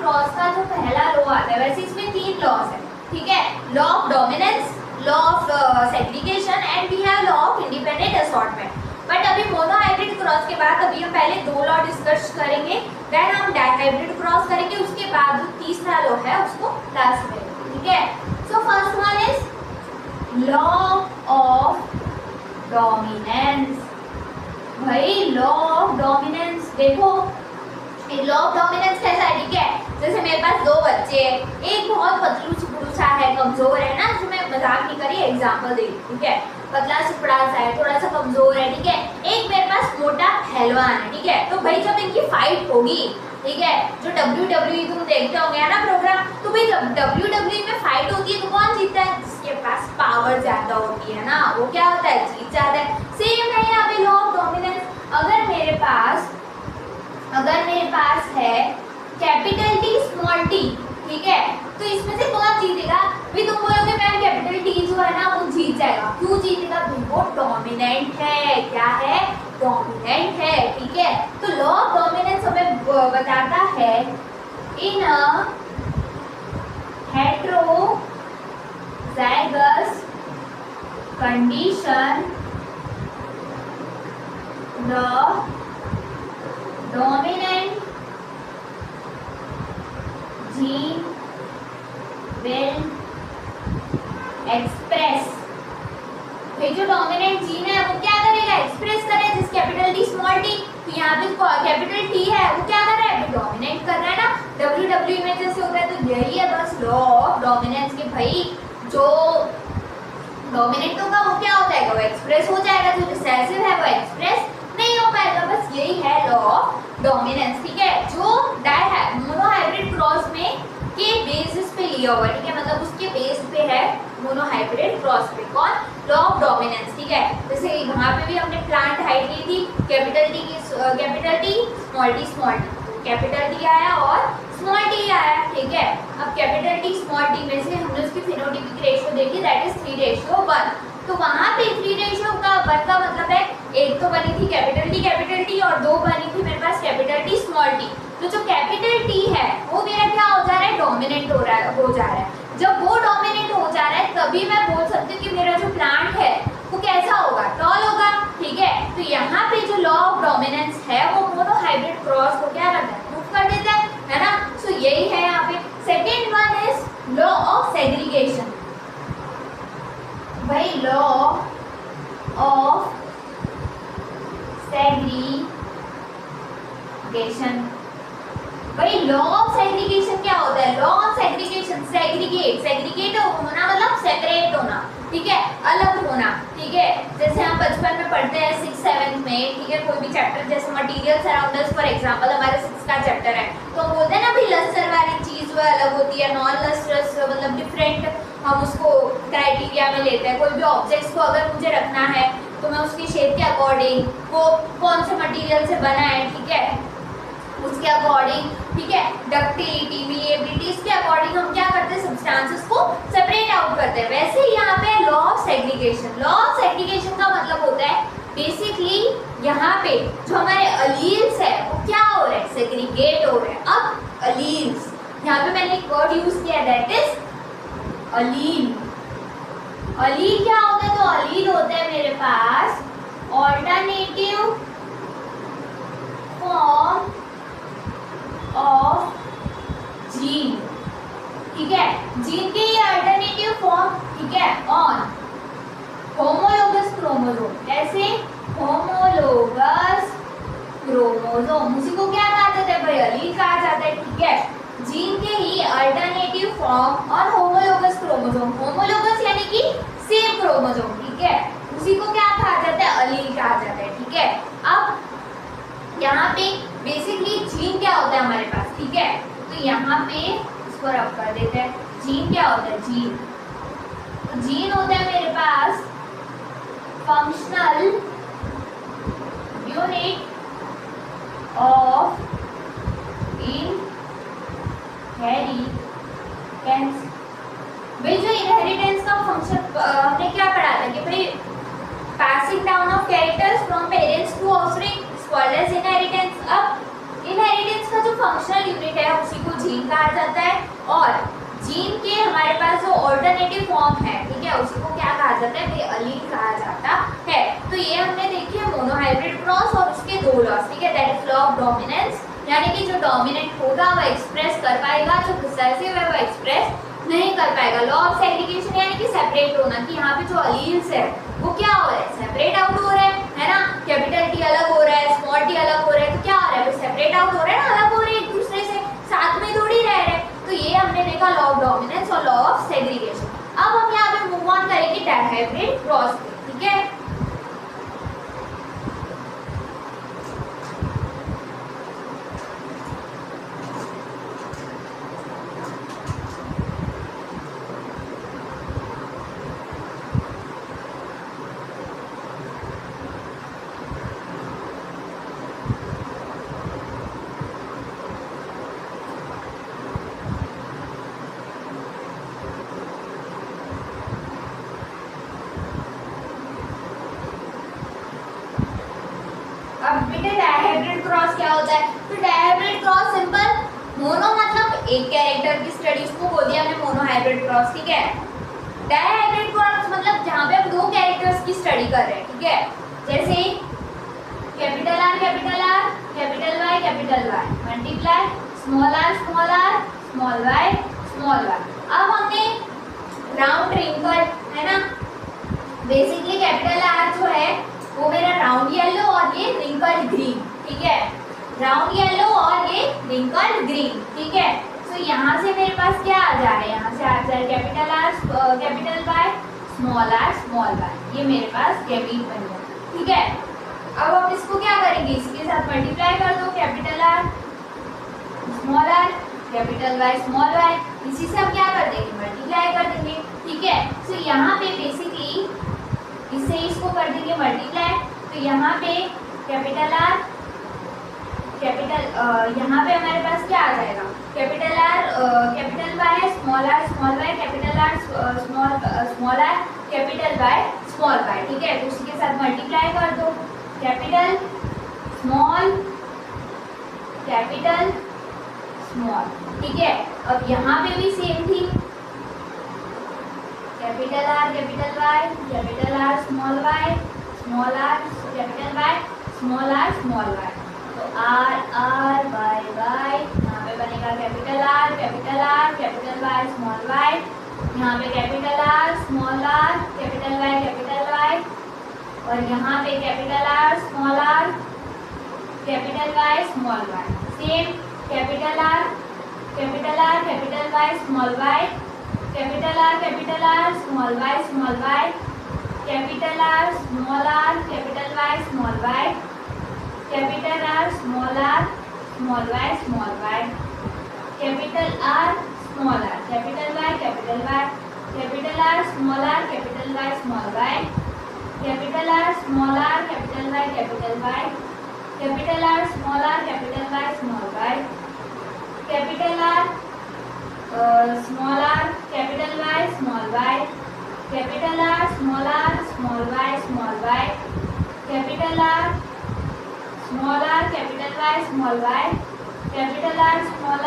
Cross का जो पहला लॉ आता है, वैसे इसमें 3 लॉज है, ठीक है, law of dominance, law of segregation and we have law of independent assortment. But अभी मोनोहाइब्रिड क्रॉस के बाद अभी हम पहले 2 लॉ डिस्कस करेंगे, देन हम डाइहाइब्रिड क्रॉस करेंगे, उसके बाद जो तीसरा लॉ है उसको लास्ट में, ठीक है। So first one is law of dominance. भाई लॉ ऑफ डोमिनेंस देखो, लॉ ऑफ डोमिनेंस कैसा है, ठीक है, जैसे मेरे पास 2 बच्चे हैं, एक बहुत पतलू चिपड़ू सा है, कमजोर है ना, जो मैं मजाक नहीं करी, एग्जांपल दे रही, ठीक है, पतला चिपड़ा सा है, थोड़ा सा कमजोर है, ठीक है, एक मेरे पास मोटा पहलवान है, ठीक है। तो भाई जब इनकी फाइट होगी, ठीक है, जो WWE तुम देखते होंगे ना प्रोग्राम, तो भाई जब WWE में फाइट होती है तो कौन जीतता है, जिसके पास पावर ज्यादा होती है ना, वो क्या होता है, जीत जाता है। सेम है यहाँ पे लॉ ऑफ डोमिनेंस। अगर मेरे पास है कैपिटल टी स्मॉल टी, ठीक है, तो इसमें से कौन जीतेगा, भी तुम बोलोगे मैम कैपिटल टी जो है ना वो जीत जाएगा, क्यों जीतेगा, वो डोमिनेंट है, क्या है, डोमिनेंट है, ठीक है। तो लॉ ऑफ डोमिनेंस हमें बताता है in a heterozygous condition the dominant gene will express, ये जो डोमिनेंट जीन है वो क्या करेगा, एक्सप्रेस करेगा, जिस कैपिटल टी स्मॉल टी, तो यहाँ पे कैपिटल टी है वो क्या कर रहा है, डोमिनेट कर रहा है ना, WWE में जैसे होता है, तो यही है बस लॉ ऑफ डोमिनेंस के भाई जो डोमिनेट होगा वो क्या होता है, वो एक्सप्रेस हो जाएगा, जो रिसेसिव है वो एक्सप्रेस नहीं हो पाएगा, बस यही है लॉ ऑफ डोमिनेंस, ठीक है, जो मोनोहाइब्रिड क्रॉस में के बेसिस पे लिया हुआ, ठीक है, मतलब उसके बेस पे है मोनोहाइब्रिड क्रॉस पे, कौन, लॉ ऑफ डोमिनेंस, ठीक है। जैसे वहाँ पे भी हमने प्लांट हाइट ली थी, capital T small T, capital T आया और स्मॉल टी आया, ठीक है। अब कैपिटल टी स्मॉल टी में से हमने उसकी फिनोटाइपिक रेशियो देखी, दैट इज 3:1, तो वहाँ पे 3:1 का मतलब है, एक तो बनी थी कैपिटल टी और 2 बनी थी मेरे पास कैपिटल टी स्मॉल टी। तो जो कैपिटल टी है वो मेरा क्या हो जा रहा है, डोमिनेंट हो जा रहा है। जब वो डोमिनेंट हो जा रहा है तभी मैं बोल सकती हूँ कि मेरा जो प्लांट है वो कैसा होगा, टॉल होगा, ठीक है। तो यहाँ पे जो लॉ ऑफ डोमिनेंस है वो मोनोहाइब्रिड क्रॉस को क्या करता है, प्रूफ कर देता है ना। सो यही है यहाँ पे। Second one is law of segregation. भाई लॉ ऑफ सेग्रीगेशन, भाई लॉ ऑफ सेग्रीगेशन क्या होता है, लॉ ऑफ सेग्रीगेशन, सेग्रीगेट होना मतलब सेपरेट होना, ठीक है, अलग होना, ठीक है। जैसे हम बचपन में पढ़ते हैं 6th-7th में, ठीक है, कोई भी चैप्टर, जैसे मटेरियल सराउंडर्स फॉर एग्जांपल हमारे 6th का चैप्टर है, तो हम बोलते हैं ना भाई लस्टर वाली चीज वो अलग होती है, नॉन लस्टरस मतलब डिफरेंट, हम उसको क्राइटेरिया में लेते हैं। कोई भी ऑब्जेक्ट्स को अगर मुझे रखना है तो मैं उसकी शेप के अकॉर्डिंग, वो कौन से मटेरियल से बना है, ठीक है, उसके अकॉर्डिंग, ठीक है, डक्टिलिटी, मीलिएबिलिटी, इसके अकॉर्डिंग हम क्या करते हैं, सब्सटेंसेस को सेपरेट आउट करते हैं। वैसे ही यहाँ पे law of segregation, law of segregation का मतलब होता है बेसिकली यहाँ पे जो हमारे अलील्स है वो क्या हो रहे हैं, सेग्रीगेट हो रहे हैं। अब अलील्स, यहाँ पे मैंने एक वर्ड यूज किया, दैट इज अलील। अलील क्या होता है, तो अलील होता है मेरे पास ऑल्टरनेटिव फॉर्म ऑफ जीन, ठीक है, जीन के ये अल्टरनेटिव फॉर्म, ठीक है, ऑन होमोलोगस क्रोमोसोम। ऐसे होमोलोगस क्रोमोसोम, उसी को क्या कहा जाता है भाई, अलील कहा जाता है, ठीक है। जीन के ही अल्टरनेटिव फॉर्म और होमोलोगस क्रोमोसोम, होमोलोगस यानी कि सेम क्रोमोसोम, ठीक है, उसी को क्या कहा जाता है, अलील कहा जाता है, ठीक है। अब यहाँ पे बेसिकली जीन क्या होता है हमारे पास, ठीक है, तो यहाँ पे इसको रब कर देते हैं। जीन क्या होता है, जीन, तो जीन होता है मेरे पास फंक्शनल यूनिट ऑफ इनहेरिटेंस। भाई जो इनहेरिटेंस का फंक्शन हमने क्या पढ़ा था कि भाई passing down of characters from parents to offspring is called as inheritance. अब इनहेरिटेंस का जो फंक्शनल यूनिट है उसी को जीन कहा जाता है, और जीन के हमारे पास जो ऑल्टरनेटिव फॉर्म है, ठीक है, उसको क्या कहा जाता है, वे अलील कहा जाता है। तो ये हमने देखी है मोनोहाइब्रिड क्रॉस और उसके दो लॉस, ठीक है, that is law of dominance, यानी कि जो डोमिनेंट होगा वह एक्सप्रेस कर पाएगा, जो रिसेसिव है वह एक्सप्रेस नहीं कर पाएगा। लॉ ऑफ सेग्रीगेशन यानी कि सेपरेट होना, कि यहाँ पे जो अलील्स है वो क्या हो रहा है, सेपरेट आउट हो रहा है ना, कैपिटल टी अलग हो रहा है, स्मॉल टी अलग हो रहा है, तो क्या हो रहा है, सेपरेट आउट हो रहा है ना, अलग हो रहे हैं एक दूसरे से, साथ में थोड़ी रह रहे हैं। तो ये हमने देखा लॉ ऑफ डोमिनेंस और लॉ ऑफ सेग्रीगेशन। अब हम यहाँ पे मूव ऑन करेंगे डायहाइब्रिड क्रॉस पे, ठीक है। अब बेटे डायहाइब्रिड क्रॉस क्या होता है, तो डायहाइब्रिड क्रॉस सिंपल, मोनो मतलब एक कैरेक्टर की स्टडी, उसको बोल दिया हमने मोनोहाइब्रिड क्रॉस, ठीक है। डायहाइब्रिड क्रॉस मतलब जहाँ पे हम दो कैरेक्टर्स की स्टडी कर रहे हैं, ठीक है, जैसे capital R capital R, capital Y multiply small R small Y. अब हमने राउंड रिंकल है ना, बेसिकली कैपिटल आर जो है वो मेरा राउंड येलो और ये रिंकल ग्रीन, ठीक है, राउंड येलो और ये रिंकल ग्रीन, ठीक है। तो यहाँ से मेरे पास क्या आ जा रहा है, यहाँ से आ जा रहा है capital R capital Y small Y, ये मेरे पास गैमीट बन गया, ठीक है। अब हम इसको क्या करेंगे, इसके साथ मल्टीप्लाई कर दो, capital R capital Y small Y, इसी से हम क्या कर देंगे, मल्टीप्लाई कर देंगे, ठीक है। तो यहाँ पे बेसिकली इससे इसको कर देंगे मल्टीप्लाई, तो यहाँ पे कैपिटल आर कैपिटल यहाँ पे हमारे पास क्या आ जाएगा, capital R capital Y small Y, capital R small R capital Y small Y, ठीक है। तो उसी के साथ मल्टीप्लाई कर दो, कैपिटल स्मॉल कैपिटल स्मॉल, ठीक है। अब यहाँ पे भी सेम थी, capital R capital R small R capital Y small Y, तो आर वाई, यहाँ पे बनेगा capital R capital Y small Y, यहाँ पे कैपिटल आर कैपिटल वाई, और यहाँ पे capital R capital Y small Y, same capital R capital Y small Y, capital R small Y, capital R capital Y small Y, capital R small Y small Y, capital R small R capital Y, capital R small R capital Y small Y, capital R small R capital Y, capital R small R capital Y small Y, capital R small R capital Y small Y, capital R small Y small Y, capital R small R capital Y small Y, capital R small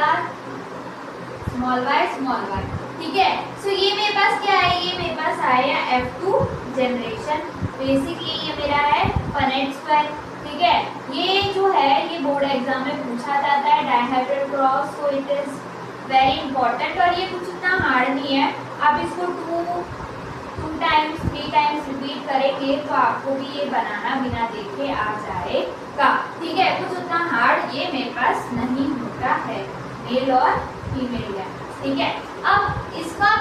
Y small Y, ठीक है। सो ये मेरे पास क्या है, ये मेरे पास आया F2 generation, basically ये मेरा है पनेट स्क्वायर, ठीक है। ये जो है ये बोर्ड एग्जाम में पूछा जाता है dihybrid cross, so it is very important, और ये कुछ इतना हार्ड नहीं है, आप इसको 2 टाइम्स 3 टाइम्स रिपीट करेंगे तो आपको भी ये बनाना बिना देखे आ जाएगा, ठीक है। कुछ उतना हार्ड ये मेरे पास नहीं होता है, मेल और फीमेल है, ठीक है। अब इसका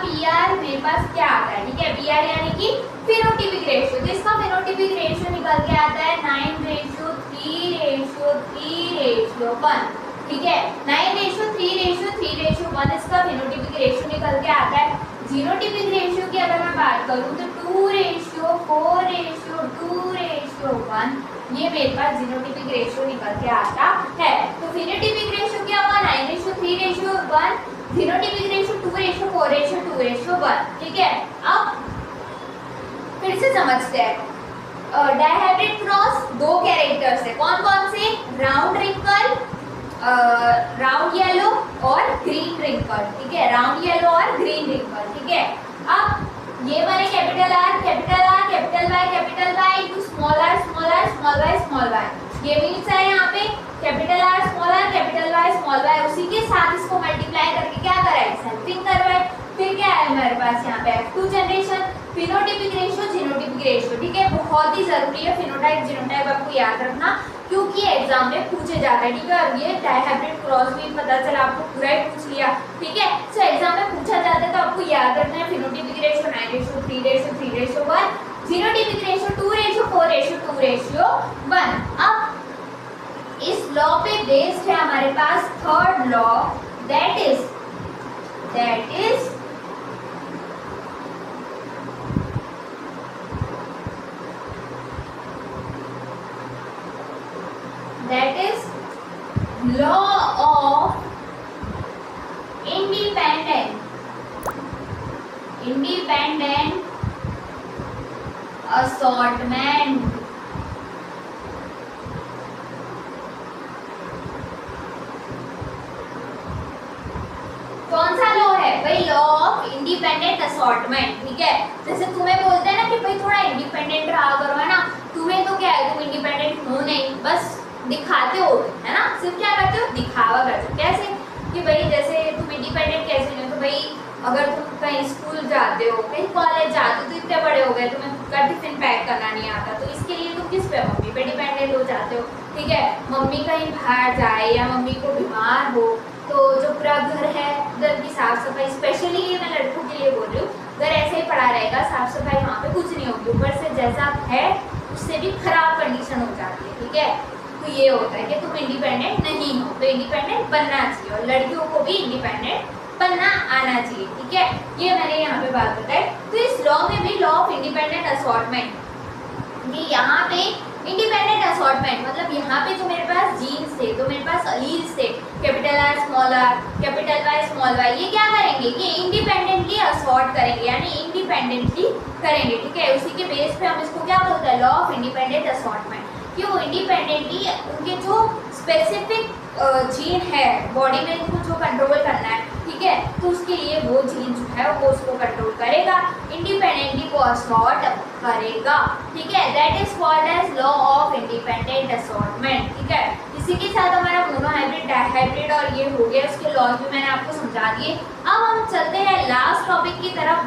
PR मेरे पास क्या आता है, ठीक है, PR यानी कि फेनोटाइपिक रेशियो, तो इसका फेनोटाइपिक रेशियो निकल के आता है 9:3:1, ठीक है, 9:3:3:1 इसका फेनोटाइपिक रेशियो निकल के आता है। जीनोटाइपिक रेशियो की अगर मैं बात करूँ तो 2:4:2:1, ये मेरे पास जीनोटाइपिक रेशियो निकल के आता है। तो फेनोटाइपिक रेशियो क्या हुआ, 9:3:1, जीनोटाइपिक रेशियो 2:4:2:1, ठीक है। अब फिर से समझते हैं, डायहाइब्रिड क्रॉस 2 कैरेक्टर्स है, कौन कौन से, राउंड रिंकल राउंड येलो और ग्रीन रिंकल, ठीक है, राउंड येलो और ग्रीन रिंकल, ठीक है। अब ये वाले capital R capital Y to small R small Y, ये मीन्स है यहाँ पे capital R capital Y small Y, उसी के साथ इसको मल्टीप्लाई करके क्या करा है, सैंपलिंग करवाए। फिर क्या है हमारे पास यहाँ पे F2 generation, phenotypic ratio genotypic ratio, ठीक है, बहुत ही जरूरी है फिनोटाइप जीनोटाइप आपको याद रखना, क्योंकि एग्जाम में पूछे जाता है, ठीक है। और ये डायहाइब्रिड क्रॉस भी पता चला आपको पूरा ही पूछ लिया, ठीक है। सो एग्जाम में पूछा जाता है तो आपको याद रखना है फिनोटाइपिक रेशियो 9:3:3:1, जीनोटाइपिक रेशियो 2:4:2:1। अब इस लॉ पे बेस्ड है हमारे पास third law, that is law of independent assortment। कौन सा लॉ है भाई, लॉ ऑफ इंडिपेंडेंट असॉर्टमेंट, ठीक है। जैसे तुम्हें बोलते हैं ना कि भाई थोड़ा इंडिपेंडेंट रहा करो, है ना, तुम्हें तो क्या है, तुम इंडिपेंडेंट हो नहीं, बस दिखाते हो, है ना, सिर्फ क्या करते हो, दिखावा करते हो। कैसे कि भाई जैसे तुम इंडिपेंडेंट कैसे नहीं हो, तो भाई अगर तुम कहीं स्कूल जाते हो, कहीं कॉलेज जाते हो, तो इतने बड़े हो गए तुम्हें खुद का टिफिन पैक करना नहीं आता, तो इसके लिए तुम किस पे, मम्मी पे डिपेंडेंट हो जाते हो, ठीक है। मम्मी कहीं बाहर जाए या मम्मी को बीमार हो तो जो पूरा घर है घर की साफ सफाई, स्पेशली ये मैं लड़कों के लिए बोल रही हूँ, घर ऐसे ही पड़ा रहेगा, साफ सफाई वहाँ पे कुछ नहीं होगी, ऊपर से जैसा है उससे भी खराब कंडीशन हो जाती है, ठीक है। तो ये होता है कि तुम इंडिपेंडेंट नहीं हो, तो इंडिपेंडेंट बनना चाहिए, और लड़कियों को भी इंडिपेंडेंट बनना आना चाहिए, ठीक है। ये मैंने यहाँ पे बात बताई। तो इस लॉ में भी लॉ ऑफ इंडिपेंडेंट असॉर्टमेंट, ये यहाँ पे इंडिपेंडेंट असॉर्टमेंट मतलब यहाँ पे जो मेरे पास जीन्स थे, तो मेरे पास अलील्स थे, capital R capital Y small Y, ये क्या करेंगे, ये इंडिपेंडेंटली असॉर्ट करेंगे, यानी इंडिपेंडेंटली करेंगे, ठीक है। उसी के बेस पे हम इसको क्या बोलते हैं, लॉ ऑफ इंडिपेंडेंट असॉर्टमेंट, कि वो इंडिपेंडेंटली उनके जो स्पेसिफिक जीन है बॉडी में इनको जो कंट्रोल करना है, ठीक है, तो उसके लिए वो जीन जो है वो उसको कंट्रोल करेगा, इंडिपेंडेंटली को असॉर्ट करेगा, ठीक है। That is called as law of independent assortment, ठीक है। इसी के साथ हमारा मोनोहाइब्रिड डायहाइब्रिड और ये हो गया, उसके लॉज भी मैंने आपको समझा दिए। अब हम चलते हैं लास्ट टॉपिक की तरफ।